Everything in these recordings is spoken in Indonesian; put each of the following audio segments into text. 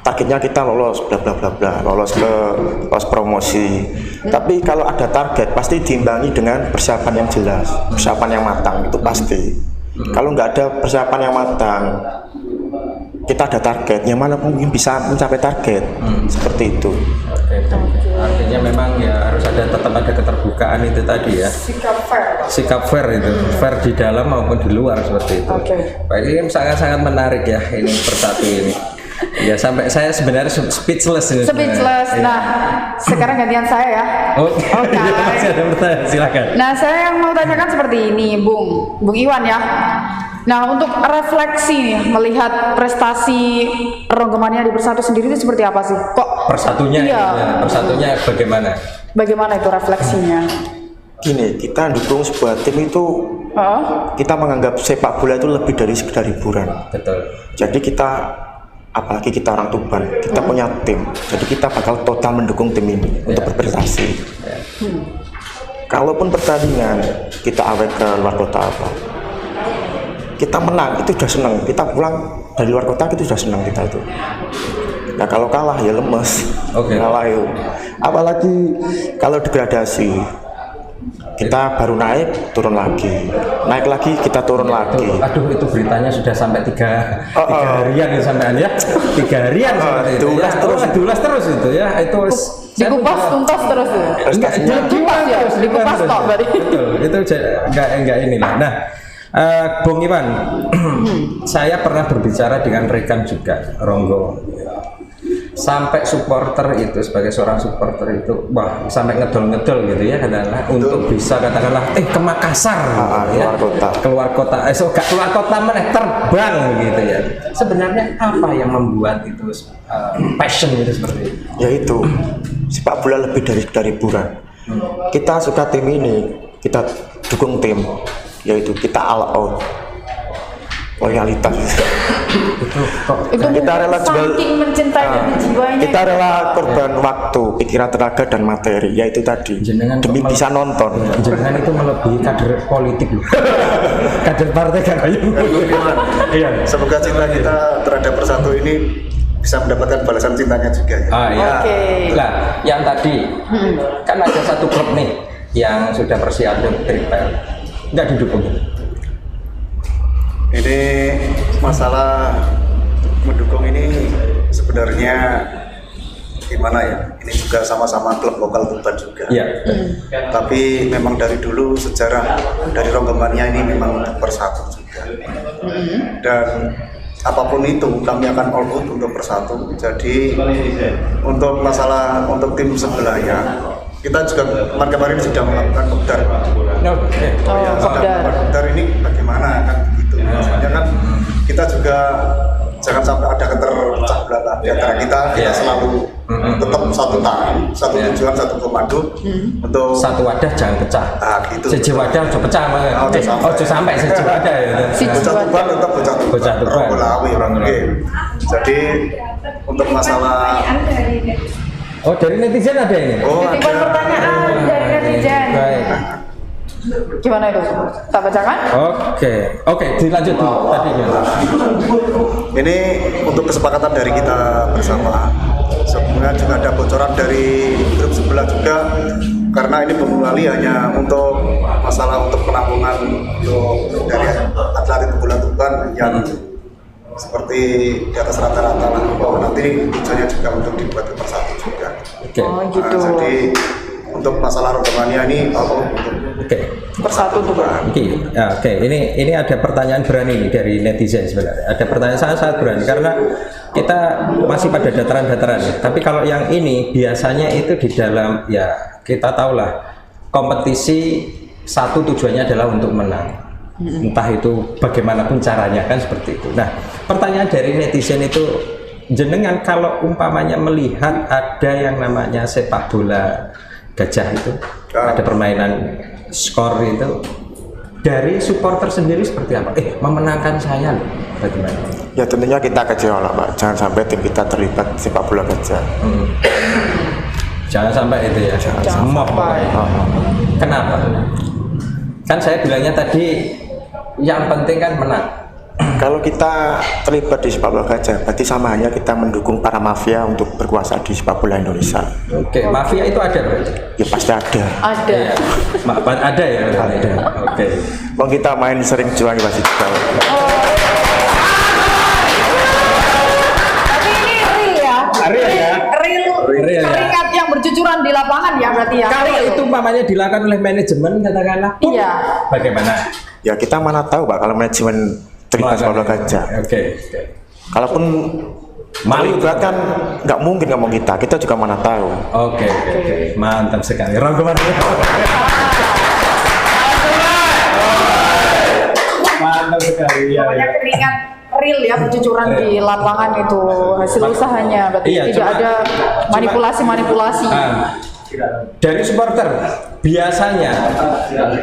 targetnya kita lolos bla bla bla bla, lolos promosi. Tapi kalau ada target pasti diimbangi dengan persiapan yang jelas, persiapan yang matang, itu pasti. Kalau nggak ada persiapan yang matang, kita ada target, yang mana mungkin bisa mencapai target. Seperti itu. Artinya memang ya harus tetap ada keterbukaan itu tadi ya. Sikap fair itu, fair di dalam maupun di luar seperti itu. Baik, ini sangat-sangat menarik ya ini persatu ini. Ya sampai saya sebenarnya speechless ini. Nah, sekarang gantian saya ya. Masih ada pertanyaan, silakan. Nah, saya yang mau tanyakan seperti ini, Bung Iwan ya. Nah, untuk refleksi nih, melihat prestasi Ronggomania di Bersatu sendiri itu seperti apa sih? Kok persatunya? Iya. Persatunya bagaimana? Bagaimana itu refleksinya? Gini, kita dukung sebuah tim itu, kita menganggap sepak bola itu lebih dari sekedar hiburan. Betul. Jadi kita, apalagi kita orang Tuban, kita punya tim. Jadi kita bakal total mendukung tim ini untuk berprestasi. Kalaupun pertandingan kita awet ke luar kota kita menang itu sudah senang, kita pulang dari luar kota itu sudah senang kita itu. Nah kalau kalah ya lemes, kalah itu. Apalagi kalau degradasi, kita baru naik turun lagi, naik lagi kita turun lagi. Aduh itu beritanya sudah sampai tiga harian ya sampai ya, 3 harian seperti itu. Diulas terus itu ya, itu dikupas tuntas terus itu. Dikupas tok berarti. Betul, itu enggak inilah. Nah, Bung Iwan, saya pernah berbicara dengan rekan juga, Ronggo. Sampai supporter itu, sebagai seorang supporter itu, wah sampai ngedol-ngedol gitu ya, katakanlah untuk bisa katakanlah ke Makassar, keluar kota, keluar kota mana terbang gitu ya. Sebenarnya apa yang membuat itu passion itu seperti itu? Yaitu sepak bola lebih dari hiburan. Kita suka tim ini, kita dukung tim. Yaitu kita all out, loyalitas. Itu kita rela jual, kita rela korban waktu, pikiran, tenaga dan materi, yaitu tadi demi bisa nonton. Jangan itu melebihi kader politik loh. Kader partai kan. Iya. Semoga cinta kita terhadap Bersatu ini bisa mendapatkan balasan cintanya juga ya. Nah, yang tadi kan ada satu klub nih yang sudah bersiap untuk triple. Nggak didukung. Ini masalah mendukung ini sebenarnya gimana ya? Ini juga sama-sama klub lokal Tuban juga. Iya. Tapi memang dari dulu sejarah dari Ronggomania ini memang Bersatu juga. Dan apapun itu kami akan all out untuk Bersatu. Jadi untuk masalah untuk tim sebelahnya, kita juga kemarin sudah melakukan kopdar. Kopdar ini bagaimana kan gitu. Maksudnya kan kita juga jangan sampai ada keterpecah belah di antara kita selalu tetap satu tangan, satu tujuan, satu komando untuk satu wadah jangan pecah. Gitu. Siji wadah ojo pecah. Ojo sampai siji wadah ya. Bocah Tuban tetap bocah Tuban. Jadi untuk masalah dari netizen ada ini? Titipan pertanyaan dari netizen. Baik. Gimana itu? Tak bacakan? Oke, dilanjut dulu tadi ya. Ini untuk kesepakatan dari kita bersama. Sebenarnya juga ada bocoran dari grup sebelah juga, karena ini Boboali hanya untuk masalah untuk penampungan untuk dari atlet bola Tuban yang seperti di atas rata-rata lah. Nanti tujuannya juga untuk dibuat ke Bersatu juga. Gitu. Jadi untuk masalah Ronggomania ini Bersatu Tuban. Oke. Ini ada pertanyaan berani nih dari netizen sebenarnya. Ada pertanyaan sangat berani karena kita masih pada dataran-dataran ya. Tapi kalau yang ini biasanya itu di dalam ya kita tahulah kompetisi satu tujuannya adalah untuk menang. Entah itu bagaimanapun caranya kan seperti itu. Nah, pertanyaan dari netizen itu, jenengan kalau umpamanya melihat ada yang namanya sepak bola gajah itu, ada permainan skor itu, dari supporter sendiri seperti apa? Memenangkan saya loh, bagaimana? Ya tentunya kita kecewa lah Pak, jangan sampai tim kita terlibat sepak bola gajah. Jangan sampai itu ya, semua Kenapa? Kan saya bilangnya tadi yang penting kan menang. Kalau kita terlibat di sepak bola gajah, berarti sama hanya kita mendukung para mafia untuk berkuasa di sepak bola Indonesia. Oke, mafia itu ada berarti? Ya pasti ada. Ada. Iya. Ada ya? Ada. Oke. Bang kita main sering jual pasti juga. Tapi ini real ya. Real ya? Real Real ya? keringat yang bercucuran di lapangan ya berarti ya. Kalau Real. itu umpamanya dilakukan oleh manajemen katakanlah, Iya. bagaimana? Ya kita mana tahu Pak kalau manajemen terlibat sepak bola gajah. Oke. Kalaupun melibatkan nggak mungkin ngomong kita juga mana tahu. Oke. Mantap sekali. Rangkuman. Mantap sekali. Ya, Pokoknya keringat real ya bercucuran di lapangan itu hasil usahanya berarti Iya, tidak ada manipulasi. Dari supporter, biasanya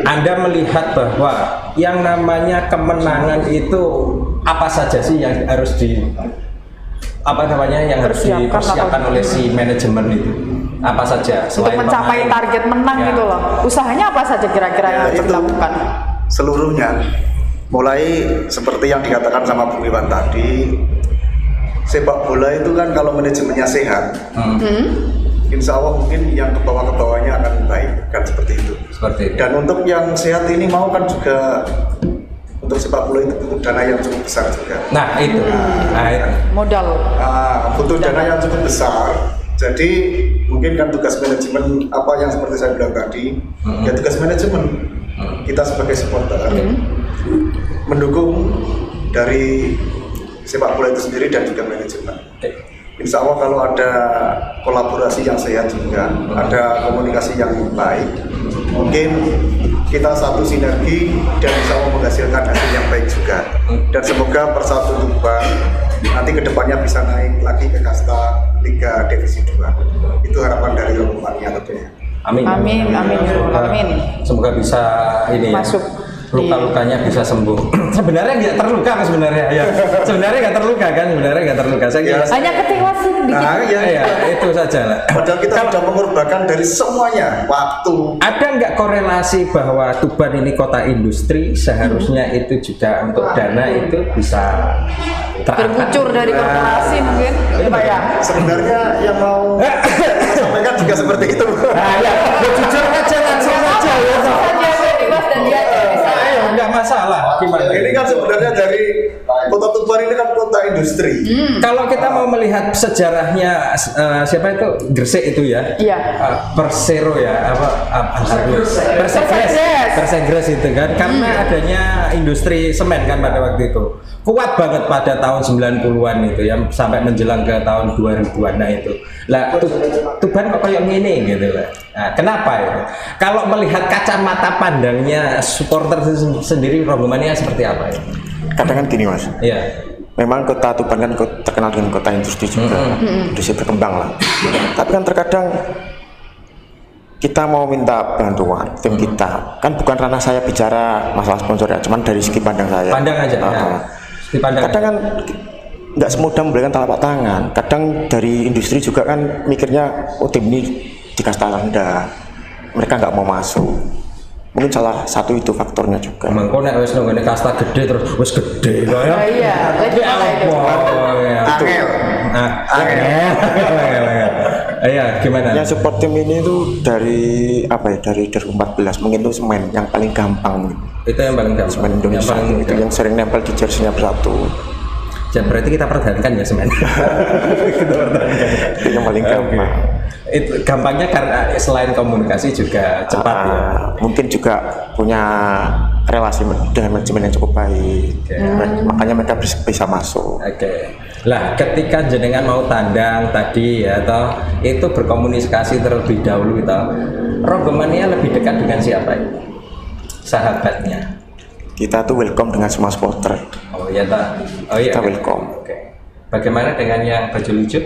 Anda melihat bahwa yang namanya kemenangan itu apa saja sih yang harus yang harus dipersiapkan oleh si manajemen itu? Apa saja? Untuk mencapai target menang gitu loh. Usahanya apa saja kira-kira yang harus itu dilakukan? seluruhnya, mulai seperti yang dikatakan sama Bung Iwan tadi, sepak bola itu kan kalau manajemennya sehat, insya Allah mungkin yang ke bawah-bawahnya akan baik, kan seperti itu. Seperti itu. Dan untuk yang sehat ini mau kan juga untuk sepak bola itu butuh dana yang cukup besar juga. Nah itu. Modal. Butuh dana yang cukup besar. Jadi mungkin kan tugas manajemen apa yang seperti saya bilang tadi, ya tugas manajemen kita sebagai supporter mendukung dari sepak bola itu sendiri dan juga manajemen. Insya Allah kalau ada kolaborasi yang sehat juga, ada komunikasi yang baik, mungkin kita satu sinergi dan insya Allah menghasilkan hasil yang baik juga. Dan semoga Persatu Tuban nanti kedepannya bisa naik lagi ke kasta Liga Divisi 2. Itu harapan dari Rombongan tentunya. Amin. Semoga bisa ini Masuk. luka-lukanya bisa sembuh. Sebenarnya nggak terluka sebenarnya ya. Sebenarnya nggak terluka kan? Saya kira Hanya kecewa sih dikit. ya, itu saja lah. Padahal kita sudah mengorbankan dari semuanya waktu. Ada nggak korelasi bahwa Tuban ini kota industri, seharusnya itu juga untuk dana itu bisa Berbucur dari korporasi mungkin. Ya Pak ya. Sebenarnya yang mau saya sampaikan juga seperti itu. Jujur aja langsung aja ya. Saja bebas dan dia bisa. Nggak masalah. Gimana? Ini kan sebenarnya dari kota Tuban ini kan kota industri. Kalau kita mau melihat sejarahnya siapa itu Gresik itu ya? Iya. Persero ya, Persegres itu kan, karena adanya industri semen kan pada waktu itu kuat banget pada tahun 90-an itu ya, sampai menjelang ke tahun 2000-an. Nah itu lah Tuban kok kayak gini gitu lah. Nah, kenapa itu? Kalau melihat kacamata pandangnya supporter sendiri, Rombongannya seperti apa ya? Kadang kan gini Mas. Iya. Memang kota Tuban kan terkenal dengan kota industri juga, industri berkembang lah. Tapi kan terkadang kita mau minta bantuan tim kita, kan bukan ranah saya bicara masalah sponsor ya, cuman dari segi pandang saya. Pandang aja. Kadang kan nggak semudah memberikan telapak tangan. Kadang dari industri juga kan mikirnya, oh tim ini di kasta rendah, mereka nggak mau masuk. Mungkin salah satu itu faktornya juga. Mengko nek wis nang kasta gede terus wis gede kok ya. Iya, lagi ala itu. Iya, gimana? Yang support tim ini tuh dari apa ya? Dari 2014 mungkin itu semen yang paling gampang. Itu yang paling gampang. Semen Indonesia itu yang sering nempel di jersey-nya Persatu. Dan berarti kita pertahankan ya semen. Kita pertahankan. Itu yang paling gampang. Itu gampangnya karena selain komunikasi juga cepat ya. Mungkin juga punya relasi dengan manajemen yang cukup baik. Makanya mereka bisa masuk. Oke. Lah, ketika jenengan mau tandang tadi ya toh, itu berkomunikasi terlebih dahulu toh. Rombongannya lebih dekat dengan siapa itu? Sahabatnya. Kita tuh welcome dengan semua supporter. Oh iya toh. Oh iya. Kita welcome. Oke. Bagaimana dengan yang baju lucu?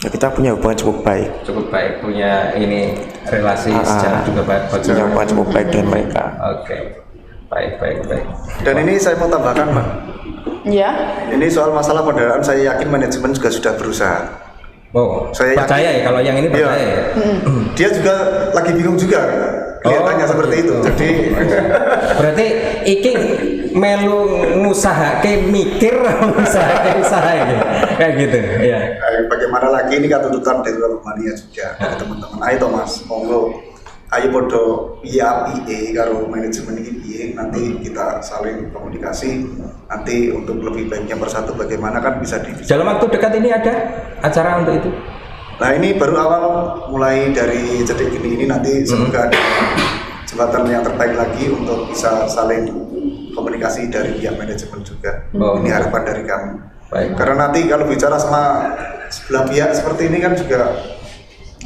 Ya, kita punya hubungan cukup baik. Cukup baik, punya ini relasi secara juga baik. Punya hubungan cukup baik dengan mereka. Oke. Baik. Dan ini saya mau tambahkan, Pak. Iya. Ini soal masalah pendanaan, saya yakin manajemen juga sudah berusaha. Oh, Saya percaya yakin. ya kalau yang ini percaya ya. Dia juga lagi bingung juga. kelihatannya seperti itu. Jadi berarti iki melu ngusahake mikir ngusahake usaha ini kayak gitu ya. bagaimana lagi ini kan tuntutan dari Rogomania juga dari teman-teman. Ayo toh Mas, monggo ayo podo piye karo manajemen ini piye, nanti kita saling komunikasi nanti untuk lebih baiknya Persatu bagaimana kan bisa Dalam waktu dekat ini ada acara untuk itu? Nah ini baru awal, mulai dari Cedek Geni ini nanti semoga ada jembatan yang terbaik lagi untuk bisa saling komunikasi dari pihak manajemen juga. Ini harapan dari kami. Baik. Karena nanti kalau bicara sama sebelah pihak seperti ini kan juga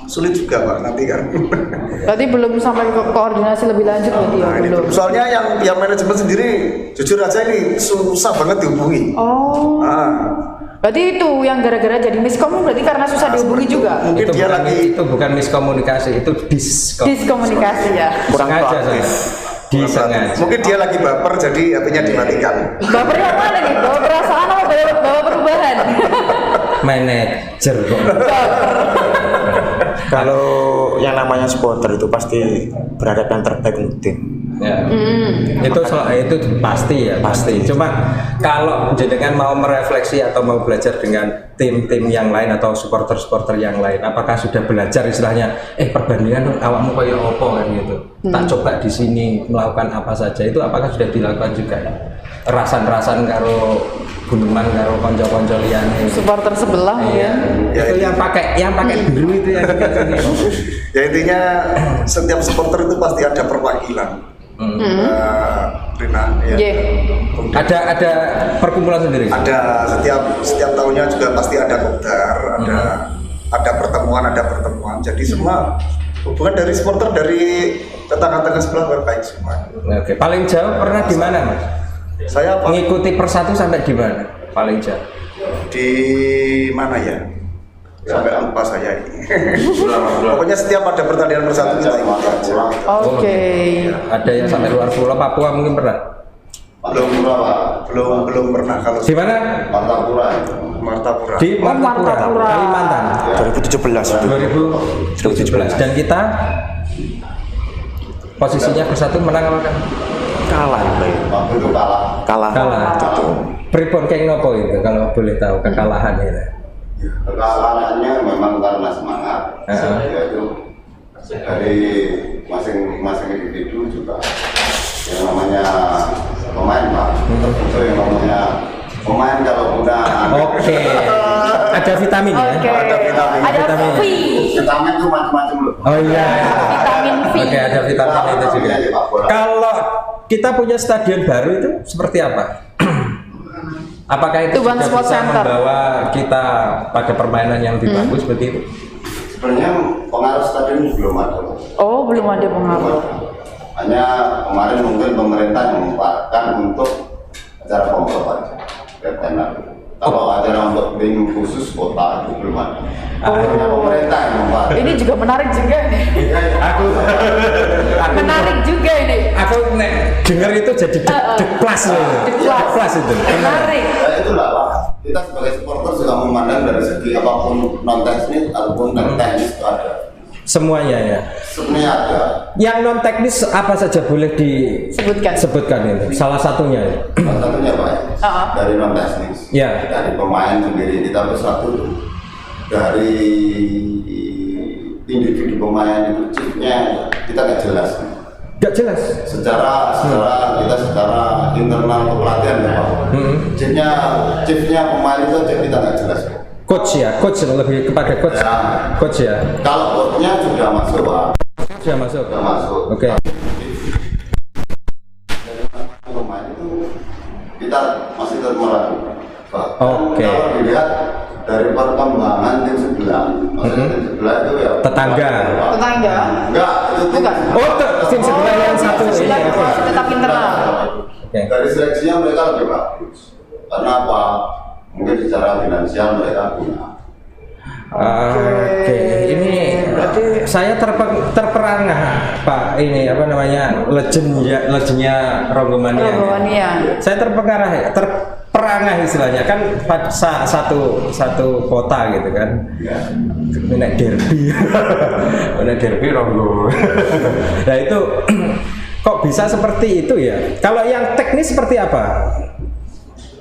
sulit juga Pak nanti kan. Berarti belum sampai ke koordinasi lebih lanjut berarti ya? Nah, ini Belum. soalnya yang manajemen sendiri jujur aja ini susah banget dihubungi. Oh. Berarti itu yang gara-gara jadi miskom berarti karena susah dihubungi juga. Mungkin Itu dia bukan, lagi itu bukan miskomunikasi, itu diskomunikasi. Diskomunikasi ya. Kurang Sengaja proaktif. soalnya. Disengaja. mungkin dia lagi baper jadi HP-nya dimatikan. Baper yang mana nih? Bawa perasaan apa bawa perubahan? Manajer kok. Kalau yang namanya supporter itu pasti berharap yang terbaik untuk tim. Ya. Itu pasti ya, pasti. Cuma kalau jenengan mau merefleksi atau mau belajar dengan tim-tim yang lain atau supporter-supporter yang lain, apakah sudah belajar istilahnya perbandingan awakmu kayak opo kan gitu. Tak coba di sini melakukan apa saja, itu apakah sudah dilakukan juga ya? Rasan-rasan karo gunungan karo konco-konco liyane. Supporter sebelah ya. Itu yang pakai biru itu yang dikasih. Ya intinya setiap supporter itu pasti ada perwakilan. Rina, ya. Yeah. Ada perkumpulan sendiri. Ada setiap tahunnya juga pasti ada kopdar, ada pertemuan. Jadi semua hubungan dari supporter dari tetangga-tetangga sebelah baik semua. Oke. Paling jauh pernah di mana Mas? Saya Mengikuti Persatu sampai di mana? Paling jauh. di mana ya? Sampai lupa saya ini. Pokoknya setiap ada pertandingan Persatu kita ikuti aja. Oke. Ada yang sampai luar pulau, Papua mungkin pernah. Belum pernah kalau Di mana? Martapura. Di Martapura, Martapura. Kalimantan. 2017 itu. 2017. Dan kita posisinya Persatu menang apa kan? Kalah, kalah. Kalah. Pripun kayak nopo itu kalau boleh tahu kekalahan itu. Kekalahannya memang karena semangat, yaitu dari masing-masing individu juga yang namanya pemain Pak. Itu yang namanya pemain kalau udah Oke. Ada vitamin ya? Oke. Ada Vitamin. V. vitamin itu macam-macam loh. Oh iya. Vitamin V. Oke, ada vitamin itu juga. Kalau kita punya stadion baru itu seperti apa? Apakah itu Tuban sudah Sports bisa Center. membawa kita pada permainan yang lebih bagus seperti itu? Sebenarnya pengaruh stadion belum ada. Oh, belum ada pengaruh. Hanya kemarin mungkin pemerintah memanfaatkan untuk acara pemprov aja, tenar. Kalau acara untuk tim khusus kota itu belum ada. Akhirnya pemerintah yang memanfaatkan. Ini juga menarik juga nih. Aku Menarik juga ini. aku nek dengar itu jadi deplas loh. Deplas itu. Menarik. Ya itulah Pak. Kita sebagai supporter juga memandang dari segi apapun non teknis ataupun teknis itu ada. Semuanya ya. Sebenarnya ada. Yang non teknis apa saja boleh disebutkan itu. Salah satunya. Salah satunya Pak. Dari non teknis. Ya. Dari pemain sendiri kita Persatu dari individu pemain itu chipnya kita nggak jelas. Gak jelas. Secara internal kepelatihan ya Pak. Chipnya pemain itu aja kita nggak jelas. Coach lebih kepada coach. Ya. Coach ya. Kalau coachnya sudah masuk Pak. Sudah masuk. Sudah masuk. Oke. Pemain itu kita masih tetap meragukan. Oke. Kalau dilihat dari perkembangan tim sebelah, maksudnya tim sebelah itu ya Tetangga. Tetangga. Enggak, itu tim Bukan. Oh, tim sebelah yang satu ini. Sebelah Oke. tetap internal. Oke. Dari seleksinya mereka lebih bagus. Karena apa? Mungkin secara finansial mereka punya. Oke, ini saya terperangah Pak ini apa namanya legendnya Rogomania. Rogomania. Saya terperangah peperangan istilahnya kan satu kota gitu kan. Nek derby. Nek derby Ronggo. Nah itu kok bisa seperti itu ya? Kalau yang teknis seperti apa?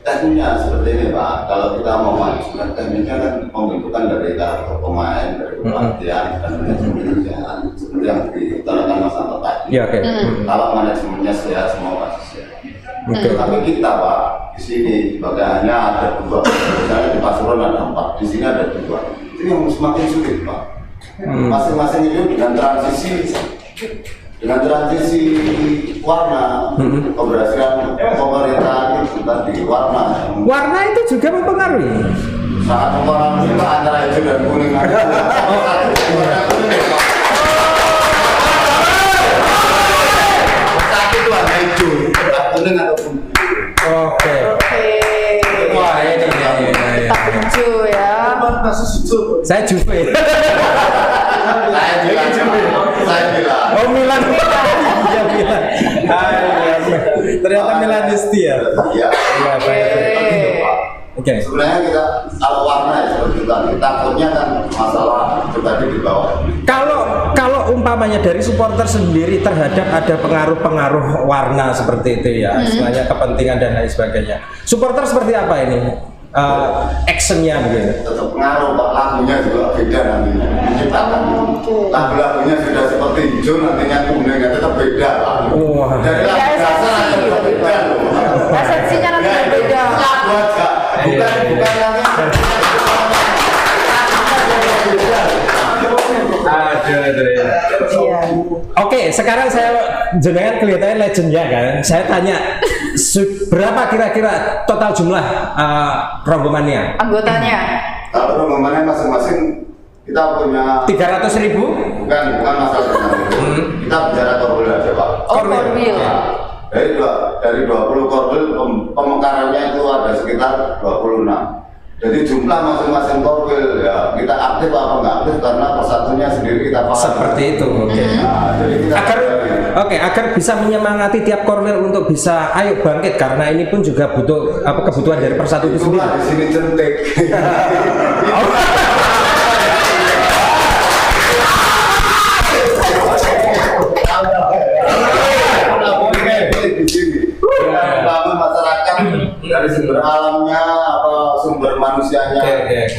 Teknisnya seperti ini Pak, kalau kita mau manajemen teknisnya kan membutuhkan dari karakter pemain, dari pelatihan dan manajemennya seperti yang diterangkan Mas Anto tadi. Ya oke. Kalau manajemennya sehat, semua pasti sehat. Tapi kita Pak di sini sebagai hanya ada 2, misalnya di Pasuruan ada 4, di sini ada 2. Itu yang semakin sulit Pak. Masing-masing itu dengan transisi warna keberhasilan pemerintah itu tadi warna itu juga mempengaruhi. sangat mempengaruhi Pak, antara hijau dan kuning ada satu itu warna hijau kuning atau kuning. Oke. Wah ini. Tak hijau ya. Saya Juve. Saya bilang Oh Milan. Iya Milan. Ternyata Milanisti ya. iya. Oke. Sebenarnya kita kalau warna ya seperti itu tadi, takutnya kan masalah pribadi di bawah. Kalau umpamanya dari supporter sendiri terhadap ada pengaruh-pengaruh warna seperti itu ya, istilahnya kepentingan dan lain sebagainya. Supporter seperti apa ini? Actionnya begitu. Tetap pengaruh Pak, lagunya juga beda nantinya. Menciptakan lagu-lagunya sudah seperti hijau, nantinya kuningnya tetap beda Pak. Wah. Dari lagu dasar tetap beda loh. Esensinya nanti berbeda. Lagu aja, bukan yang Aduh. Iya. Oke, sekarang saya jenengan kelihatannya legendnya kan. Saya tanya berapa kira-kira total jumlah ronggomannya? Anggotanya. kalau rombongannya masing-masing kita punya 300.000? bukan masalah kita bicara korwil aja Pak. Oh, korwil. Dari 20 korwil pemekarannya itu ada sekitar 26. Jadi jumlah masing-masing korwil ya kita aktif apa nggak aktif karena persatunya sendiri kita paham. Seperti itu. Oke. Nah, jadi kita agar bisa menyemangati tiap korwil untuk bisa ayo bangkit karena ini pun juga butuh kebutuhan dari persatu itu sendiri. di sini centek. Bangun masyarakat dari sumber alamnya apa sumber manusianya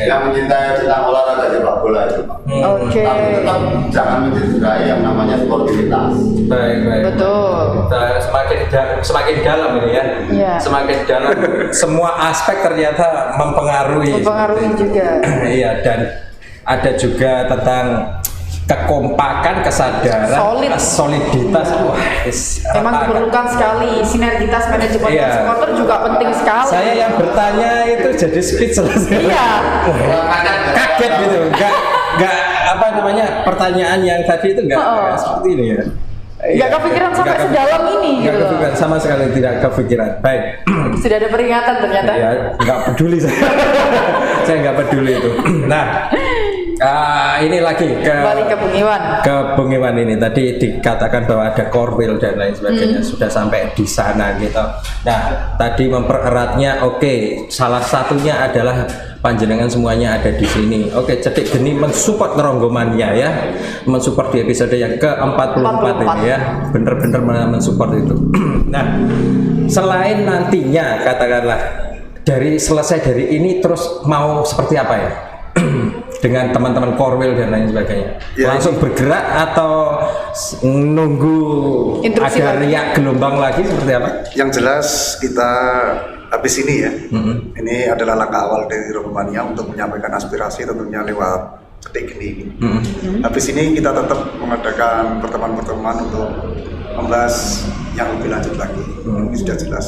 yang mencintai tentang olahraga sepak bola itu. Oke. Tapi tetap jangan mencederai yang namanya sportivitas. Baik. Betul. Semakin dalam ini ya. Iya. Semakin dalam semua aspek ternyata mempengaruhi. Mempengaruhi juga. Iya, dan ada juga tentang kekompakan, kesadaran, soliditas. Wah, Memang diperlukan sekali sinergitas manajemen dan supporter juga penting sekali. Saya yang bertanya itu jadi speechless. Iya. Kaget gitu, nggak apa namanya pertanyaan yang tadi itu nggak seperti ini ya. Nggak kepikiran sampai sedalam ini nggak gitu. kepikiran, sama sekali tidak kepikiran. Baik. Sudah ada peringatan ternyata. Ya, nggak peduli saya. Saya nggak peduli itu. Nah, ini lagi Kembali ke Bung Iwan. ke Bung Iwan ini tadi dikatakan bahwa ada korwil dan lain sebagainya sudah sampai di sana gitu. Nah, tadi mempereratnya salah satunya adalah panjenengan semuanya ada di sini. Cetik Geni mensupport ronggomannya ya. Mensupport di episode yang ke-44 ini ya. Bener-bener mensupport itu. Nah, selain nantinya katakanlah selesai dari ini terus mau seperti apa ya? Dengan teman-teman korwil dan lain sebagainya Ya, langsung bergerak atau nunggu Instruksi ada lagi. riak gelombang lagi seperti apa? Yang jelas kita habis ini ya, ini adalah langkah awal dari Rongomania untuk menyampaikan aspirasi tentunya lewat Cetik Geni ini. Habis ini kita tetap mengadakan pertemuan-pertemuan untuk membahas yang lebih lanjut lagi. Ini sudah jelas.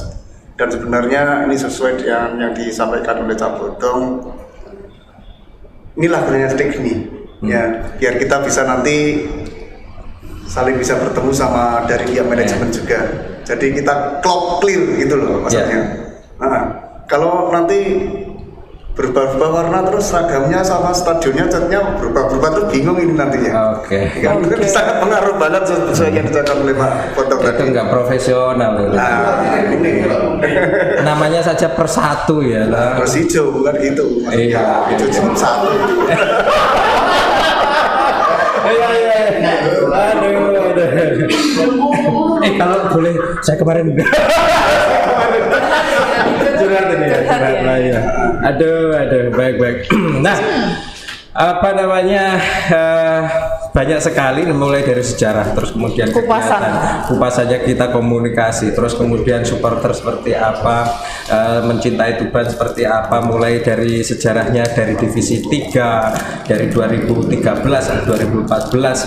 Dan sebenarnya ini sesuai dengan yang disampaikan oleh Cak Bodong. Inilah gunanya Cetik Geni, ya biar kita bisa nanti saling bisa bertemu sama dari pihak manajemen juga. Jadi kita clear gitu loh maksudnya. Nah, kalau nanti berubah-ubah warna terus seragamnya sama stadionnya catnya berubah-ubah terus bingung ini nantinya. Oke. Kan itu sangat pengaruh banget sesuai yang dicatat oleh Pak Foto Itu tadi. nggak profesional itu. Nah, ini Namanya saja persatu ya lah. harus hijau bukan gitu. Iya. Hijau cuma satu. Iya. Aduh. Kalau boleh saya kemarin curhat ini ya. Curhat ya. Aduh, baik. Nah, apa namanya? Banyak sekali mulai dari sejarah terus kemudian Kupasan. kupasannya kita komunikasi terus kemudian supporter seperti apa, mencintai Tuban seperti apa, mulai dari sejarahnya dari divisi 3 dari 2013 2014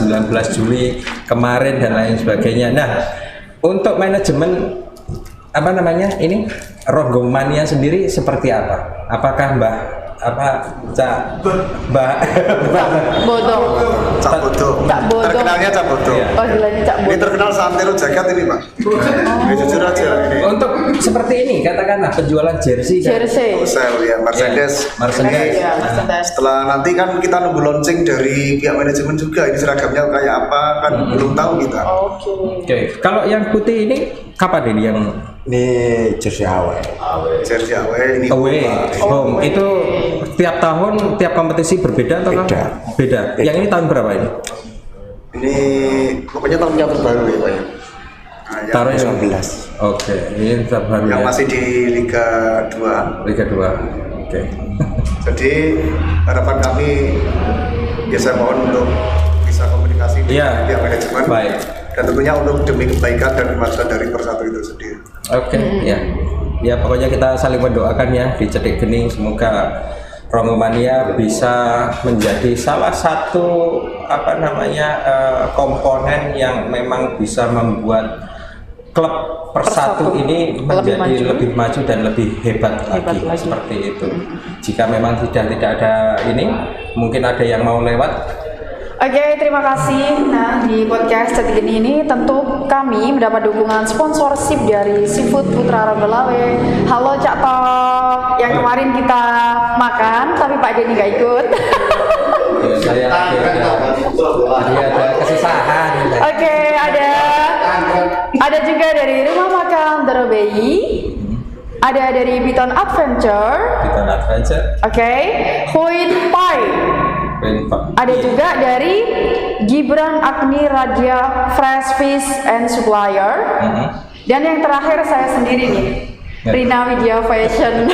19 Juli kemarin dan lain sebagainya. Nah, untuk manajemen apa namanya ini Ronggomania sendiri seperti apa? Apakah Mbak Bodong. Cak Bodo. Cak Bodo. Terkenalnya Cak Bodo. Iya. Panggilannya Cak Ini Bodong. terkenal santero jagat ini Pak. Ini jujur aja ini. Untuk seperti ini katakanlah penjualan jersey kan? Jersey. Sel ya Mercedes. Merchandise. Iya, Nah, Merchandise. Setelah nanti kan kita nunggu launching dari pihak manajemen juga ini seragamnya kayak apa kan belum tahu kita. Oke. Oke, kalau yang putih ini kapan ini yang Ini jersey awal. Jersey away ini away home? Itu tiap tahun tiap kompetisi berbeda atau Beda. Beda. Yang ini tahun berapa ini? ini pokoknya tahun yang terbaru ya Pak ya. Nah, yang, Taruh yang 19. Oke, ini tahun baru yang ya. masih di Liga 2. Liga 2. Oke. Jadi harapan kami ya saya mohon untuk bisa komunikasi Iya. dengan pihak manajemen. Baik. Dan tentunya untuk demi kebaikan dan kemajuan dari Persatu itu sendiri. Oke, ya. Ya pokoknya kita saling mendoakan ya di Cedik Gening, semoga Ronggomania bisa menjadi salah satu apa namanya komponen yang memang bisa membuat klub Persatu ini menjadi lebih maju dan lebih hebat lagi seperti itu. Jika memang tidak ada ini, mungkin ada yang mau lewat. Oke, terima kasih. Nah, di podcast Cedik Gening ini tentu kami mendapat dukungan sponsorship dari Seafood Putra Ronggolawe. Halo Cak Tok, yang kemarin kita makan tapi Pak Denny nggak ikut. Ya, saya ada kesusahan. Oke, ada juga dari Rumah Makan Terbei, ada dari Biton Adventure, Kita adventure. oke, Huin Pie. Ada juga dari Gibran Agni Radia Fresh Fish and Supplier. Dan yang terakhir saya sendiri nih, Rina Widya Fashion.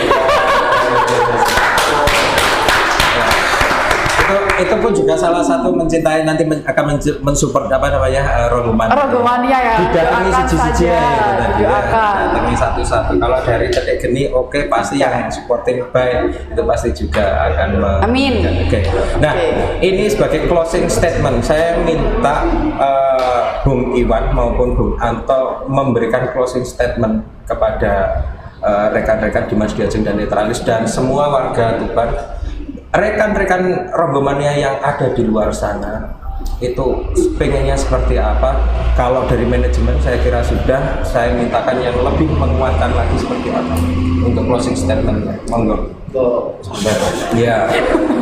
Itu pun juga salah satu mencintai nanti akan mensupport apa namanya Ronggomania ya. didatangi Doakan siji-siji saja, ya, itu tadi ya. doakan. Datangi satu-satu. Kalau dari Cedik Gening oke, pasti yang supporting baik itu pasti juga akan Amin. Oke. Nah, Oke. ini sebagai closing statement saya minta Bung Iwan maupun Bung Anto memberikan closing statement kepada rekan-rekan Dimas Diajeng dan Netralis dan semua warga Tuban, rekan-rekan Ronggomania yang ada di luar sana itu pengennya seperti apa. Kalau dari manajemen saya kira sudah, saya mintakan yang lebih menguatkan lagi seperti apa untuk closing statement. Monggo. Iya.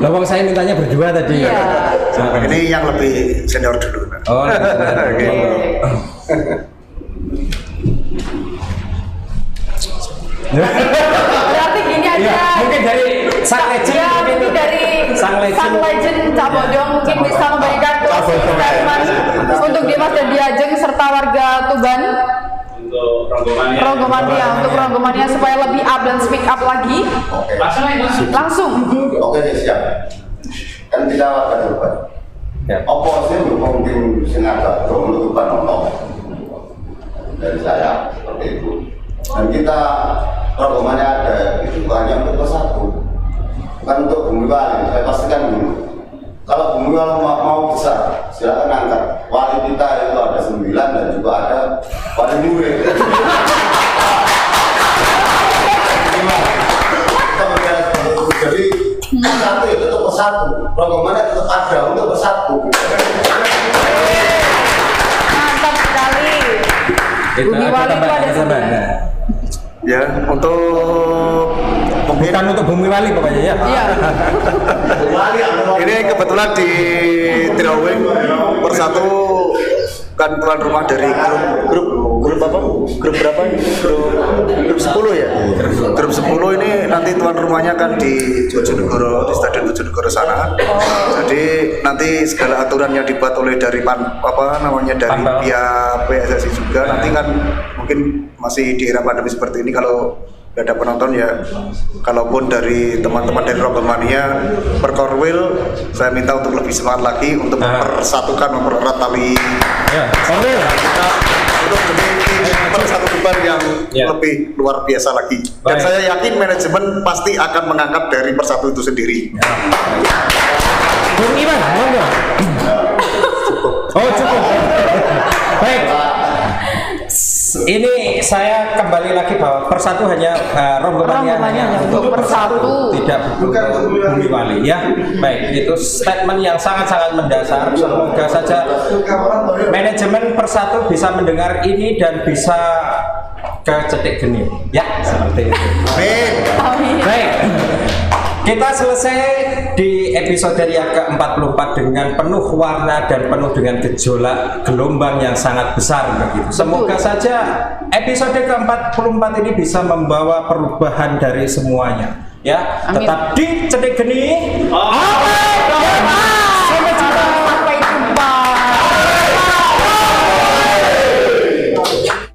Lawang saya mintanya berdua tadi. Iya. Nah, Ini yang lebih senior dulu. Pak. oh, Oke. Berarti gini aja. Ya, mungkin dari sang legend, Ya, mungkin dari sang legend. Cak Bodong mungkin bisa memberikan closing statement untuk Dimas dan Diajeng serta warga Tuban. Untuk Ronggomania, untuk Ronggomania supaya lebih up dan speak up lagi. Langsung. Oke, siap. Kan kita warga Tuban. Ya. Apa sih mungkin sengaja Tuban ono dari saya seperti itu. Dan kita Ronggomania ada itu hanya untuk Persatu, bukan untuk Bumi Wali. Saya pastikan dulu. Kalau Bumi Wali mau besar, silakan angkat. Wali kita itu ada 9 dan juga ada wali murid. Jadi Persatu itu tetap Persatu. Ronggomania tetap ada untuk Persatu. Mantap sekali. Itu Bumi ada Wali itu tambahan, ada ada tambahan. 9. Ya, untuk Bukan untuk Bumi Wali pokoknya ya. Iya. Ini kebetulan di drawing persatu kan tuan rumah dari grup apa? Grup berapa ini? Grup 10 ya? Grup 10 ini nanti tuan rumahnya kan di Bojonegoro, di Stadion Bojonegoro sana. Jadi nanti segala aturan yang dibuat oleh dari dari pihak PSSI juga nanti kan mungkin masih di era pandemi seperti ini kalau nggak ada penonton ya, kalaupun dari teman-teman dari Rombomania Perkorwil saya minta untuk lebih semangat lagi untuk mempererat tali Korwil kita untuk demi satu beban yang lebih luar biasa lagi. Dan saya yakin manajemen pasti akan mengangkat dari Persatu itu sendiri. Bung Iwan, monggo. Oh cukup. Baik. Ini saya kembali lagi bahwa Persatu hanya Rombomania hanya untuk Persatu, tidak untuk Bumi Wali ya. Baik, itu statement yang sangat-sangat mendasar. Semoga saja manajemen Persatu bisa mendengar ini dan bisa ke cetek geni ya, seperti itu. Amin. Baik. Kita selesai di episode yang ke-44 dengan penuh warna dan penuh dengan gejolak gelombang yang sangat besar begitu. Semoga saja episode ke-44 ini bisa membawa perubahan dari semuanya. Ya, amin. Tetap di Cetek Geni. Amin.